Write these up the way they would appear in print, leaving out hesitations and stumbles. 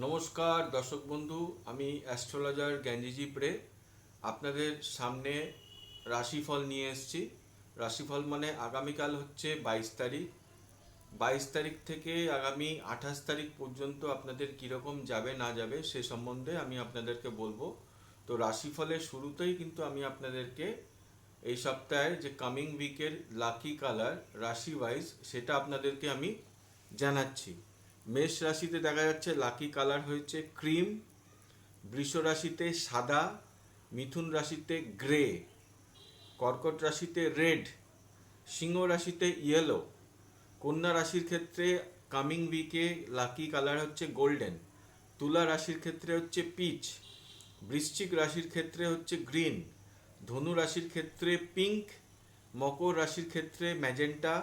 নমস্কার দর্শক বন্ধু, আমি অ্যাস্ট্রোলজার জ্ঞানজি প্রে আপনাদের সামনে রাশিফল নিয়ে এসেছি। রাশিফল মানে আগামীকাল হচ্ছে 22 তারিখ। 22 তারিখ থেকে আগামী 28 তারিখ পর্যন্ত আপনাদের কীরকম যাবে না যাবে সে সম্বন্ধে আমি আপনাদেরকে বলবো। তো রাশিফলের শুরুতেই কিন্তু আমি আপনাদেরকে এই সপ্তাহের যে কামিং উইকের লাকি কালার রাশি ওয়াইজ সেটা আপনাদেরকে আমি জানাচ্ছি। মেষ রাশিতে দেখা যাচ্ছে লাকি কালার হয়েছে ক্রিম, বৃষ রাশিতে সাদা, মিথুন রাশিতে গ্রে, কর্কট রাশিতে রেড, সিংহ রাশিতে ইয়েলো, কন্যা রাশির ক্ষেত্রে কামিং উইকে লাকি কালার হচ্ছে গোল্ডেন, তুলা রাশির ক্ষেত্রে হচ্ছে পিচ, বৃশ্চিক রাশির ক্ষেত্রে হচ্ছে গ্রিন, ধনু রাশির ক্ষেত্রে পিঙ্ক, মকর রাশির ক্ষেত্রে ম্যাজেন্টা,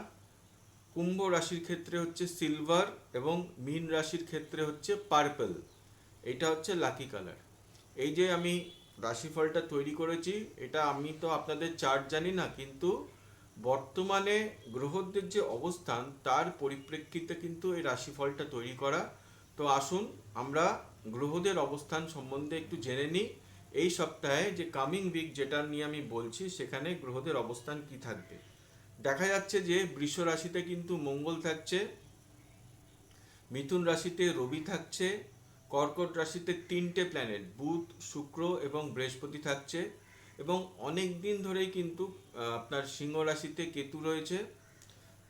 কুম্ভ রাশির ক্ষেত্রে হচ্ছে সিলভার এবং মীন রাশির ক্ষেত্রে হচ্ছে পার্পল। এটা হচ্ছে লাকি কালার। এই যে আমি রাশিফলটা তৈরি করেছি, এটা আমি তো আপনাদের চার্ট জানি না, কিন্তু বর্তমানে গ্রহদের যে অবস্থান তার পরিপ্রেক্ষিতে কিন্তু এই রাশিফলটা তৈরি করা। তো আসুন আমরা গ্রহদের অবস্থান সম্বন্ধে একটু জেনে নিই। এই সপ্তাহে যে কামিং উইক যেটা নিয়ে আমি বলছি সেখানে গ্রহদের অবস্থান কি থাকবে। দেখা যাচ্ছে যে বৃষ রাশিতে কিন্তু মঙ্গল থাকছে, মিথুন রাশিতে রবি থাকছে, কর্কট রাশিতে তিনটে প্ল্যানেট বুধ, শুক্র এবং বৃহস্পতি থাকছে, এবং অনেক দিন ধরেই কিন্তু আপনার সিংহ রাশিতে কেতু রয়েছে।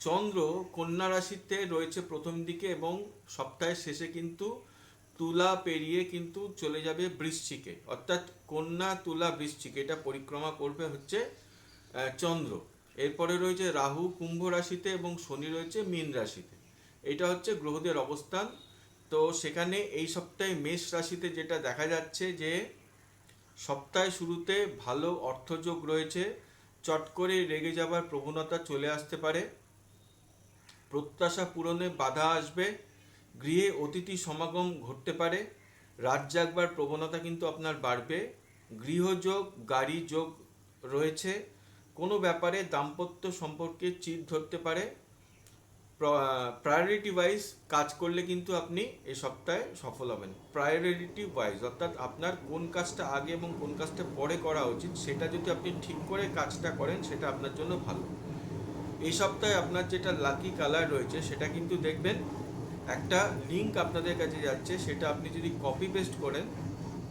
চন্দ্র কন্যা রাশিতে রয়েছে প্রথম দিকে এবং সপ্তাহের শেষে কিন্তু তুলা পেরিয়ে কিন্তু চলে যাবে বৃশ্চিকে, অর্থাৎ কন্যা তুলা বৃশ্চিক এটা পরিক্রমা করবে হচ্ছে চন্দ্র। এরপরে রয়েছে রাহু কুম্ভ রাশিতে এবং শনি রয়েছে মীন রাশিতে। এটা হচ্ছে গ্রহদের অবস্থান। তো সেখানে এই সপ্তাহে মেষ রাশিতে যেটা দেখা যাচ্ছে যে সপ্তাহের শুরুতে ভালো অর্থযোগ রয়েছে, চট করে রেগে যাবার প্রবণতা চলে আসতে পারে, প্রত্যাশা পূরণে বাধা আসবে, গৃহে অতিথি সমাগম ঘটতে পারে, রাত জাগবার প্রবণতা কিন্তু আপনার বাড়বে, গৃহযোগ গাড়ি যোগ রয়েছে, কোনো ব্যাপারে দাম্পত্য সম্পর্কে চিড় ধরতে পারে। প্রায়োরিটি ওয়াইজ কাজ করলে কিন্তু আপনি এই সপ্তাহে সফল হবেন। প্রায়োরিটি ওয়াইজ অর্থাৎ আপনার কোন কাজটা আগে এবং কোন কাজটা পরে করা উচিত সেটা যদি আপনি ঠিক করে কাজটা করেন সেটা আপনার জন্য ভালো। এই সপ্তাহে আপনার যেটা লাকি কালার রয়েছে সেটা কিন্তু দেখবেন একটা লিঙ্ক আপনাদের কাছে যাচ্ছে, সেটা আপনি যদি কপি পেস্ট করেন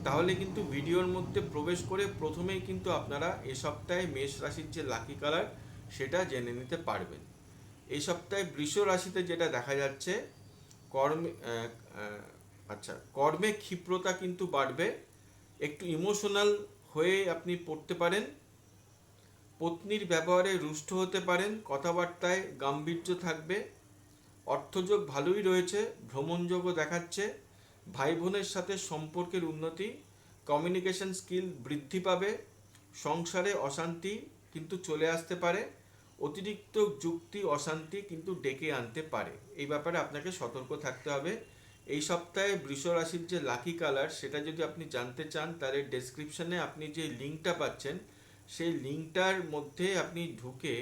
তাহলে কিন্তু ভিডিওর মধ্যে প্রবেশ করে প্রথমেই কিন্তু আপনারা এই সপ্তাহে মেষ রাশির যে লাকি কালার সেটা জেনে নিতে পারবেন। এই সপ্তাহে বৃষ রাশিতে যেটা দেখা যাচ্ছে কর্মে কর্মে ক্ষিপ্রতা কিন্তু বাড়বে, একটু ইমোশনাল হয়ে আপনি পড়তে পারেন, পত্নীর ব্যবহারে রুষ্ট হতে পারেন, কথাবার্তায় গাম্ভীর্য থাকবে, অর্থযোগ ভালোই রয়েছে, ভ্রমণযোগও দেখাচ্ছে, ভাই বোনের সাথে সম্পর্কের উন্নতি, কমিউনিকেশন স্কিল বৃদ্ধি পাবে, সংসারে অশান্তি কিন্তু চলে আসতে পারে, অতিরিক্ত যুক্তি অশান্তি কিন্তু ডেকে আনতে পারে। এই ব্যাপারে আপনাকে সতর্ক থাকতে হবে। এই সপ্তাহে বৃষ রাশির যে লাকি কালার সেটা যদি আপনি জানতে চান তাহলে ডেসক্রিপশনে আপনি যে লিঙ্কটা পাচ্ছেন সেই লিঙ্কটার মধ্যে আপনি ঢুকে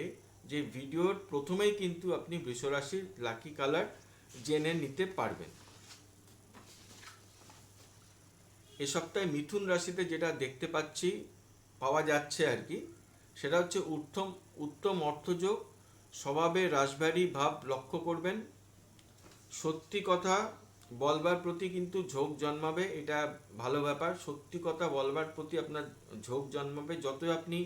যে ভিডিওর প্রথমেই কিন্তু আপনি বৃষ রাশির লাকি কালার জেনে নিতে পারবেন। এ সপ্তাহে মিথুন রাশিতে যেটা দেখতে পাচ্ছি পাওয়া যাচ্ছে আর কি, সেটা হচ্ছে উত্তম উত্তম অর্থযোগ, স্বভাবে রাশভারী ভাব লক্ষ্য করবেন, সত্যি কথা বলবার প্রতি কিন্তু ঝোঁক জন্মাবে, এটা ভালো ব্যাপার। সত্যি কথা বলবার প্রতি আপনার ঝোঁক জন্মাবে, যত আপনি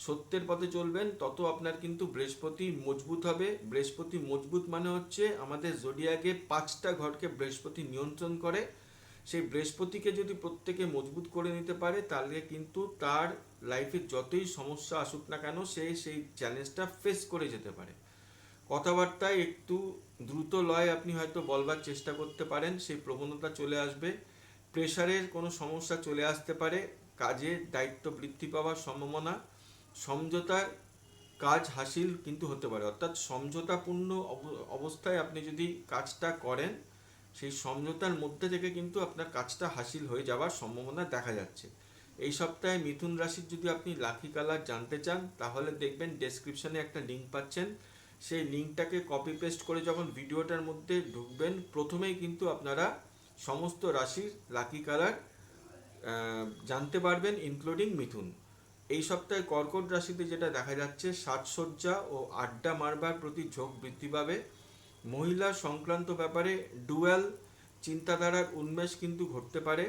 সত্যের পথে চলবেন তত আপনার কিন্তু বৃহস্পতি মজবুত হবে। বৃহস্পতি মজবুত মানে হচ্ছে আমাদের জোডিয়াকে 5টা ঘরকে বৃহস্পতি নিয়ন্ত্রণ করে। সেই বৃহস্পতিকে যদি প্রত্যেকে মজবুত করে নিতে পারে তাহলে কিন্তু তার লাইফে যতই সমস্যা আসুক না কেন সে সেই চ্যালেঞ্জটা ফেস করে যেতে পারে। কথাবার্তায় একটু দ্রুত লয় আপনি হয়তো বলবার চেষ্টা করতে পারেন, সেই প্রবণতা চলে আসবে, প্রেশারের কোনো সমস্যা চলে আসতে পারে, কাজে দায়িত্ব বৃদ্ধি পাওয়ার সম্ভাবনা, সমঝোতার কাজ হাসিল কিন্তু হতে পারে, অর্থাৎ সমঝোতাপূর্ণ অবস্থায় আপনি যদি কাজটা করেন সেই সমঝোতার মধ্যে থেকে কিন্তু আপনার কাজটা হাসিল হয়ে যাওয়ার সম্ভাবনা দেখা যাচ্ছে। এই সপ্তাহে মিথুন রাশির যদি আপনি লাকি কালার জানতে চান তাহলে দেখবেন ডেসক্রিপশনে একটা লিঙ্ক পাচ্ছেন, সেই লিঙ্কটাকে কপি পেস্ট করে যখন ভিডিওটার মধ্যে ঢুকবেন প্রথমেই কিন্তু আপনারা সমস্ত রাশির লাকি কালার জানতে পারবেন, ইনক্লুডিং মিথুন। এই সপ্তাহে কর্কট রাশিতে যেটা দেখা যাচ্ছে, সাজসজ্জা ও আড্ডা মারবার প্রতি ঝোঁক বৃদ্ধি পাবে। মহিলা সংক্রান্ত ব্যাপারে ডুয়াল চিন্তাধারার উন্মেষ কিন্তু ঘটতে পারে।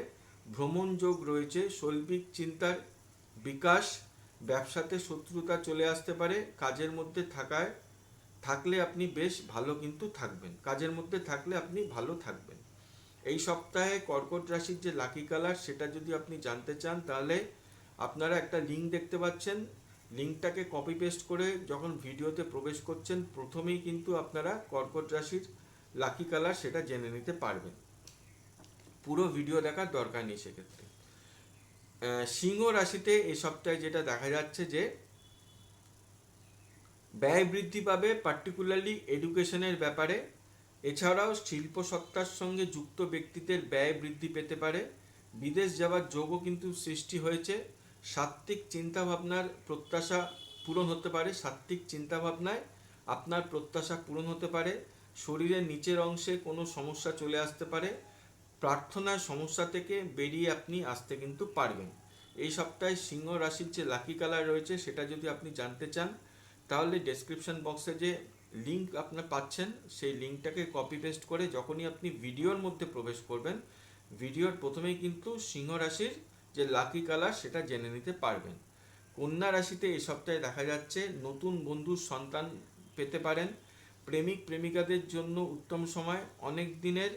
ভ্রমণ যোগ রয়েছে, শৈল্পিক চিন্তার বিকাশ। ব্যবসাতে শত্রুতা চলে আসতে পারে। কাজের মধ্যে থাকলে আপনি বেশ ভালো কিন্তু থাকবেন, কাজের মধ্যে থাকলে আপনি ভালো থাকবেন। এই সপ্তাহে কর্কট রাশির যে লাকি কালার সেটা যদি আপনি জানতে চান, তাহলে আপনারা একটা লিঙ্ক দেখতে পাচ্ছেন, লিঙ্কটাকে কপি পেস্ট করে যখন ভিডিওতে প্রবেশ করছেন, প্রথমেই কিন্তু আপনারা কর্কট রাশির লাকি কালার সেটা জেনে নিতে পারবেন। পুরো ভিডিও দেখার দরকার নেই সেক্ষেত্রে। সিংহ রাশিতে এই সপ্তাহে যেটা দেখা যাচ্ছে যে ব্যয় বৃদ্ধি পাবে, পার্টিকুলারলি এডুকেশনের ব্যাপারে। এছাড়াও শিল্প সত্তার সঙ্গে যুক্ত ব্যক্তিদের ব্যয় বৃদ্ধি পেতে পারে। বিদেশ যাওয়ার যোগও কিন্তু সৃষ্টি হয়েছে। সাত্ত্বিক চিন্তাভাবনার প্রত্যাশা পূরণ হতে পারে, সাত্ত্বিক চিন্তাভাবনায় আপনার প্রত্যাশা পূরণ হতে পারে। শরীরের নিচের অংশে কোনো সমস্যা চলে আসতে পারে। প্রার্থনার সমস্যা থেকে বেরিয়ে আপনি আসতে কিন্তু পারবেন। এই সপ্তাহে সিংহ রাশির যে লাকি কালার রয়েছে সেটা যদি আপনি জানতে চান, তাহলে ডেসক্রিপশন বক্সে যে লিঙ্ক আপনার পাচ্ছেন, সেই লিঙ্কটাকে কপি পেস্ট করে যখনই আপনি ভিডিওর মধ্যে প্রবেশ করবেন, ভিডিওর প্রথমেই কিন্তু সিংহ রাশির যে লাকি কালার সেটা জেনে নিতে পারবেন। কন্যা রাশিতে এই সপ্তাহে দেখা যাচ্ছে নতুন বন্ধুর সন্তান পেতে পারেন। প্রেমিক প্রেমিকাদের জন্য উত্তম সময়। অনেক দিনের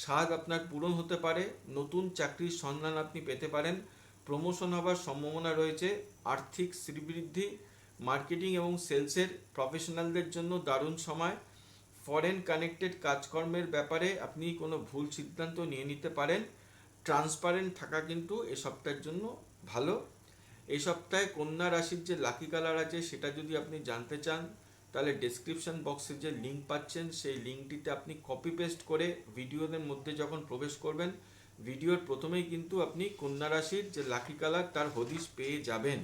স্বাদ আপনার পূরণ হতে পারে। নতুন চাকরির সন্ধান আপনি পেতে পারেন। প্রমোশন হবার সম্ভাবনা রয়েছে। আর্থিক শ্রীবৃদ্ধি। মার্কেটিং এবং সেলসের প্রফেশনালদের জন্য দারুণ সময়। ফরেন কানেক্টেড কাজকর্মের ব্যাপারে আপনি কোনো ভুল সিদ্ধান্ত নিয়ে নিতে পারেন। ট্রান্সপারেন্ট থাকা কিন্তু এই সপ্তাহের জন্য ভালো। এই সপ্তাহে কন্যা রাশির যে লাকি কালার আছে সেটা যদি আপনি জানতে চান, তাহলে ডেসক্রিপশন বক্সে যে লিঙ্ক পাচ্ছেন সেই লিঙ্কটিতে আপনি কপি পেস্ট করে ভিডিওদের মধ্যে যখন প্রবেশ করবেন, ভিডিওর প্রথমেই কিন্তু আপনি কন্যা রাশির যে লাকি কালার তার হদিশ পেয়ে যাবেন।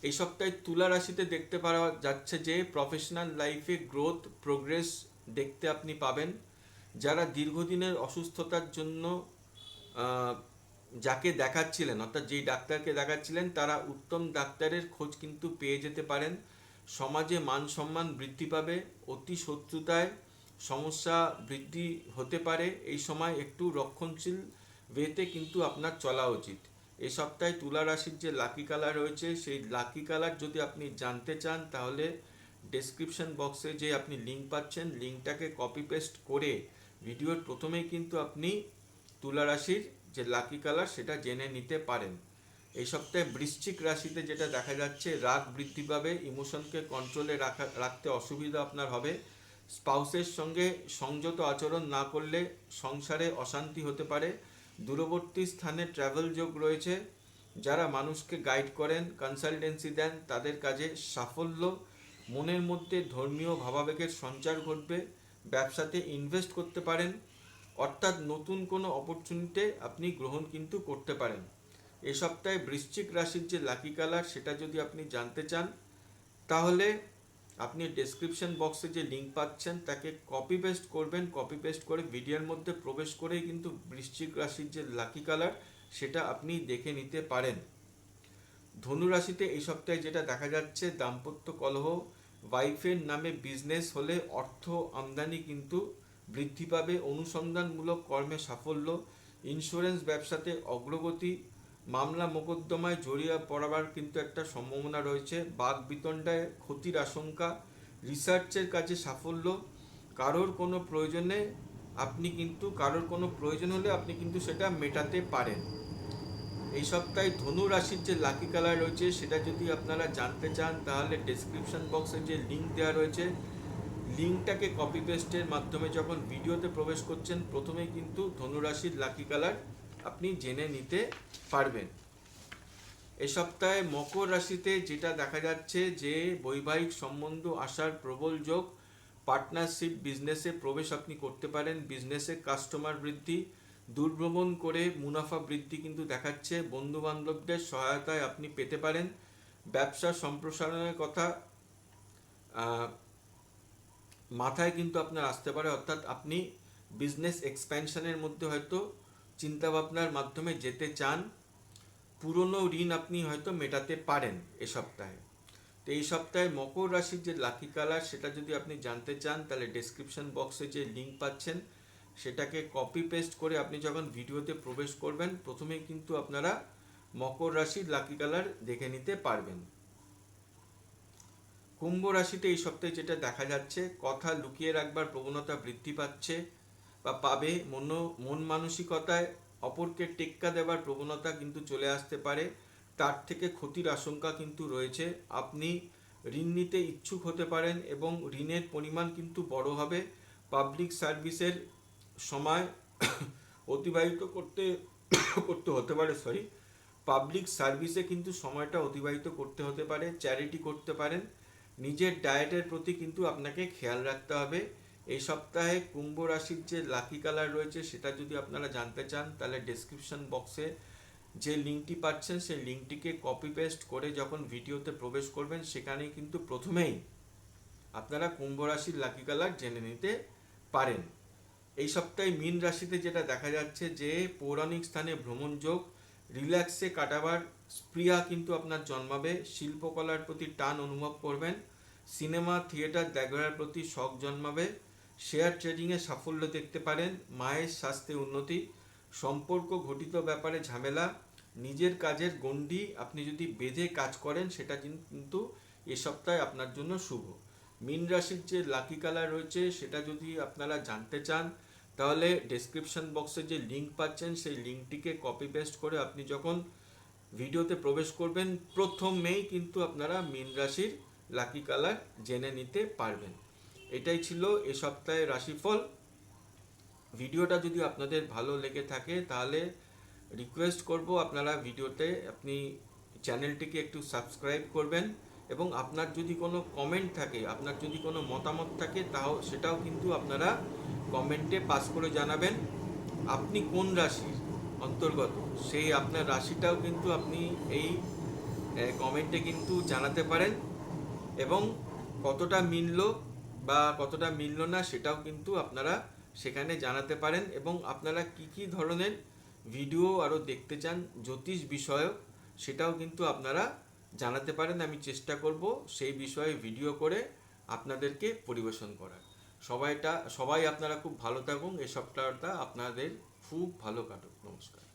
এই সপ্তাহে তুলা রাশিতে দেখতে পাওয়া যাচ্ছে যে প্রফেশনাল লাইফে গ্রোথ প্রোগ্রেস দেখতে আপনি পাবেন। যারা দীর্ঘদিনের অসুস্থতার জন্য যাকে দেখাচ্ছিলেন, অর্থাৎ যেই ডাক্তারকে দেখাচ্ছিলেন, তারা উত্তম ডাক্তারের খোঁজ কিন্তু পেয়ে যেতে পারেন। সমাজে মান সম্মান বৃদ্ধি পাবে। অতি শত্রুতায় সমস্যা বৃদ্ধি হতে পারে। এই সময় একটু রক্ষণশীল ওয়েতে কিন্তু আপনার চলা উচিত। এই সপ্তাহে তুলা রাশির যে লাকি কালার রয়েছে সেই লাকি কালার যদি আপনি জানতে চান, তাহলে ডেসক্রিপশন বক্সে যে আপনি লিঙ্ক পাচ্ছেন, লিঙ্কটাকে কপি পেস্ট করে ভিডিওর প্রথমেই কিন্তু আপনি তুলা রাশির যে লাকি কালার সেটা জেনে নিতে পারেন। এই সপ্তাহে বৃশ্চিক রাশিতে যেটা দেখা যাচ্ছে, রাগ বৃদ্ধি পাবে। ইমোশনকে কন্ট্রোলে রাখতে অসুবিধা আপনার হবে। স্পাউসের সঙ্গে সংযত আচরণ না করলে সংসারে অশান্তি হতে পারে। দূরবর্তী স্থানে ট্রাভেল যোগ রয়েছে। যারা মানুষকে গাইড করেন, কনসালটেন্সি দেন, তাদের কাজে সাফল্য। মনের মধ্যে ধর্মীয় ভাবাবেগের সঞ্চার ঘটবে। ব্যবসাতে ইনভেস্ট করতে পারেন, অর্থাৎ নতুন কোনো অপরচুনিটি আপনি গ্রহণ কিন্তু করতে পারেন। এই সপ্তাহে বৃশ্চিক রাশির যে লাকি কালার সেটা যদি আপনি জানতে চান, তাহলে আপনি ডেসক্রিপশন বক্সে যে লিঙ্ক পাচ্ছেন তাকে কপি পেস্ট করবেন। কপি পেস্ট করে ভিডিওর মধ্যে প্রবেশ করেই কিন্তু বৃশ্চিক রাশির যে লাকি কালার সেটা আপনি দেখে নিতে পারেন। ধনু রাশিতে এই সপ্তাহে যেটা দেখা যাচ্ছে, দাম্পত্য কলহ। ওয়াইফের নামে বিজনেস হলে অর্থ আমদানি কিন্তু বৃদ্ধি পাবে। অনুসন্ধানমূলক কর্মে সাফল্য। ইন্স্যুরেন্স ব্যবসাতে অগ্রগতি। মামলা মোকদ্দমায় জড়িয়ে পড়াবার কিন্তু একটা সম্ভাবনা রয়েছে। বাক বিতণ্ডায় ক্ষতির আশঙ্কা। রিসার্চের কাজে সাফল্য। কারোর কোনো প্রয়োজন হলে আপনি কিন্তু সেটা মেটাতে পারেন। এই সপ্তাহে ধনু রাশির যে লাকি কালার রয়েছে সেটা যদি আপনারা জানতে চান, তাহলে ডেসক্রিপশন বক্সে যে লিঙ্ক দেওয়া রয়েছে, লিঙ্কটাকে কপি পেস্টের মাধ্যমে যখন ভিডিওতে প্রবেশ করছেন, প্রথমেই কিন্তু ধনু রাশির লাকি কালার আপনি জেনে নিতে পারবেন। এই সপ্তাহে মকর রাশিতে যেটা দেখা যাচ্ছে যে বৈবাহিক সম্বন্ধ আসার প্রবল যোগ। পার্টনারশিপ বিজনেসে প্রবেশ আপনি করতে পারেন। বিজনেসে কাস্টমার বৃদ্ধি। দূরভ্রমণ করে মুনাফা বৃদ্ধি কিন্তু দেখাচ্ছে। বন্ধু বান্ধবদের সহায়তায় আপনি পেতে পারেন। ব্যবসা সম্প্রসারণের কথা মাথায় কিন্তু আপনার আসতে পারে, অর্থাৎ আপনি বিজনেস এক্সপ্যানশনের মধ্যে হয়তো চিন্তাভাবনার মাধ্যমে যেতে চান, পুরনো ঋণ আপনি হয়তো মেটাতে পারেন এ সপ্তাহে। তো এই সপ্তাহে মকর রাশির যে লাকি কালার সেটা যদি আপনি জানতে চান, তাহলে ডেসক্রিপশন বক্সে যে লিঙ্ক পাচ্ছেন সেটাকে কপি পেস্ট করে আপনি যখন ভিডিওতে প্রবেশ করবেন, প্রথমেই কিন্তু আপনারা মকর রাশির লাকি কালার দেখে নিতে পারবেন। কুম্ভ রাশিতে এই সপ্তাহে যেটা দেখা যাচ্ছে, কথা লুকিয়ে রাখবার প্রবণতা বৃদ্ধি পাচ্ছে বা পাবে। মন মানসিকতায় অপরকে টেক্কা দেবার প্রবণতা কিন্তু চলে আসতে পারে, তার থেকে ক্ষতির আশঙ্কা কিন্তু রয়েছে। আপনি ঋণ নিতে ইচ্ছুক হতে পারেন এবং ঋণের পরিমাণ কিন্তু বড় হবে। পাবলিক সার্ভিসের সময় অতিবাহিত করতে করতে হতে পারে পাবলিক সার্ভিসে কিন্তু সময়টা অতিবাহিত করতে হতে পারে। চ্যারিটি করতে পারেন। নিজের ডায়েটের প্রতি কিন্তু আপনাকে খেয়াল রাখতে হবে। এই সপ্তাহে কুম্ভ রাশির যে লাকি কালার রয়েছে সেটা যদি আপনারা জানতে চান, তাহলে ডেসক্রিপশন বক্সে যে লিঙ্কটি পাচ্ছেন সেই লিঙ্কটিকে কপি পেস্ট করে যখন ভিডিওতে প্রবেশ করবেন, সেখানেই কিন্তু প্রথমেই আপনারা কুম্ভ রাশির লাকি কালার জেনে নিতে পারেন। এই সপ্তাহে মীন রাশিতে যেটা দেখা যাচ্ছে যে পৌরাণিক স্থানে ভ্রমণ যোগ, রিল্যাক্সে কাটাবার স্পৃহা কিন্তু আপনার জন্মাবে। শিল্পকলার প্রতি টান অনুভব করবেন। সিনেমা থিয়েটার দেখার প্রতি শখ জন্মাবে। শেয়ার ট্রেডিংয়ে সাফল্য দেখতে পারেন। মায়ের স্বাস্থ্যে উন্নতি। সম্পর্ক ঘটিত ব্যাপারে ঝামেলা। নিজের কাজের গণ্ডি আপনি যদি বেঁধে কাজ করেন সেটা কিন্তু এ সপ্তাহে আপনার জন্য শুভ। মীন রাশির যে লাকি কালার রয়েছে সেটা যদি আপনারা জানতে চান, তাহলে ডেসক্রিপশন বক্সে যে লিঙ্ক পাচ্ছেন সেই লিঙ্কটিকে কপি পেস্ট করে আপনি যখন ভিডিওতে প্রবেশ করবেন, প্রথমেই কিন্তু আপনারা মীন রাশির লাকি কালার জেনে নিতে পারবেন। এটাই ছিল এ সপ্তাহের রাশিফল। ভিডিওটা যদি আপনাদের ভালো লেগে থাকে তাহলে রিকোয়েস্ট করব আপনারা ভিডিওতে আপনি চ্যানেলটিকে একটু সাবস্ক্রাইব করবেন এবং আপনার যদি কোনো কমেন্ট থাকে, আপনার যদি কোনো মতামত থাকে, সেটাও কিন্তু আপনারা কমেন্টে পাস করে জানাবেন। আপনি কোন রাশির অন্তর্গত সেই আপনার রাশিটাও কিন্তু আপনি এই কমেন্টে কিন্তু জানাতে পারেন এবং কতটা মিলল বা কতটা মিলল না সেটাও কিন্তু আপনারা সেখানে জানাতে পারেন এবং আপনারা কি ধরনের ভিডিও আরও দেখতে চান জ্যোতিষ বিষয়ক সেটাও কিন্তু আপনারা জানাতে পারেন। আমি চেষ্টা করব সেই বিষয়ে ভিডিও করে আপনাদেরকে পরিবেশন করার। সবাই আপনারা খুব ভালো থাকুন। এই সপ্তাহটা আপনাদের খুব ভালো কাটুক। নমস্কার।